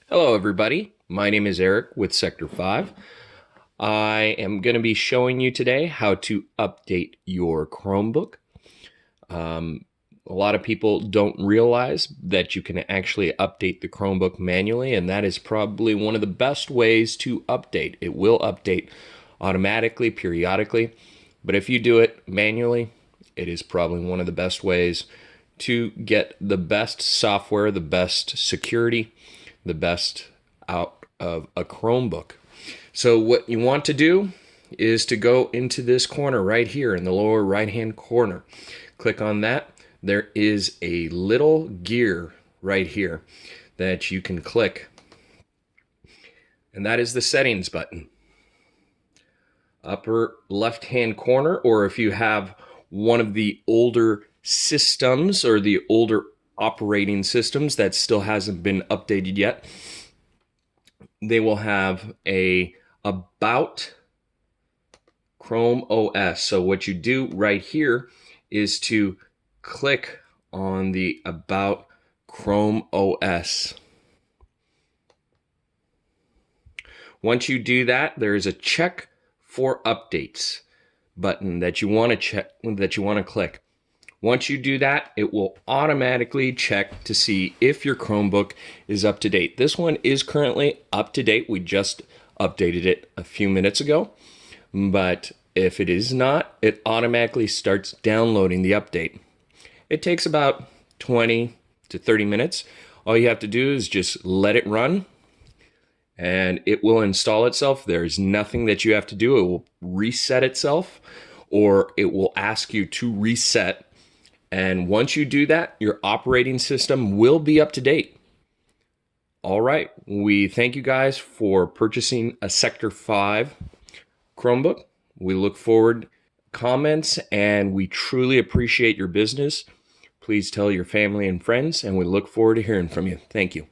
Hello, everybody. My name is Eric with Sector 5. I am going to be showing you today how to update your Chromebook. A lot of people don't realize that you can actually update the Chromebook manually, and that is probably one of the best ways to update. It will update automatically, periodically, but if you do it manually, it is probably one of the best ways to get the best software, the best security, the best out of a Chromebook. So what you want to do is to go into this corner right here in the lower right hand corner. Click on that. There is a little gear right here that you can click, and that is the settings button. Upper left hand corner, or if you have one of the older systems or the older operating systems that still hasn't been updated yet, they will have a about Chrome OS. So what you do right here is to click on the about Chrome OS. Once you do that, there is a check for updates button that you want to click. Once you do that, it will automatically check to see if your Chromebook is up to date. This one is currently up to date. We just updated it a few minutes ago. But if it is not, it automatically starts downloading the update. It takes about 20 to 30 minutes. All you have to do is just let it run, and it will install itself. There's nothing that you have to do. It will reset itself, or it will ask you to reset. And once you do that, your operating system will be up to date. All right. We thank you guys for purchasing a Sector 5 Chromebook. We look forward to comments, and we truly appreciate your business. Please tell your family and friends, and we look forward to hearing from you. Thank you.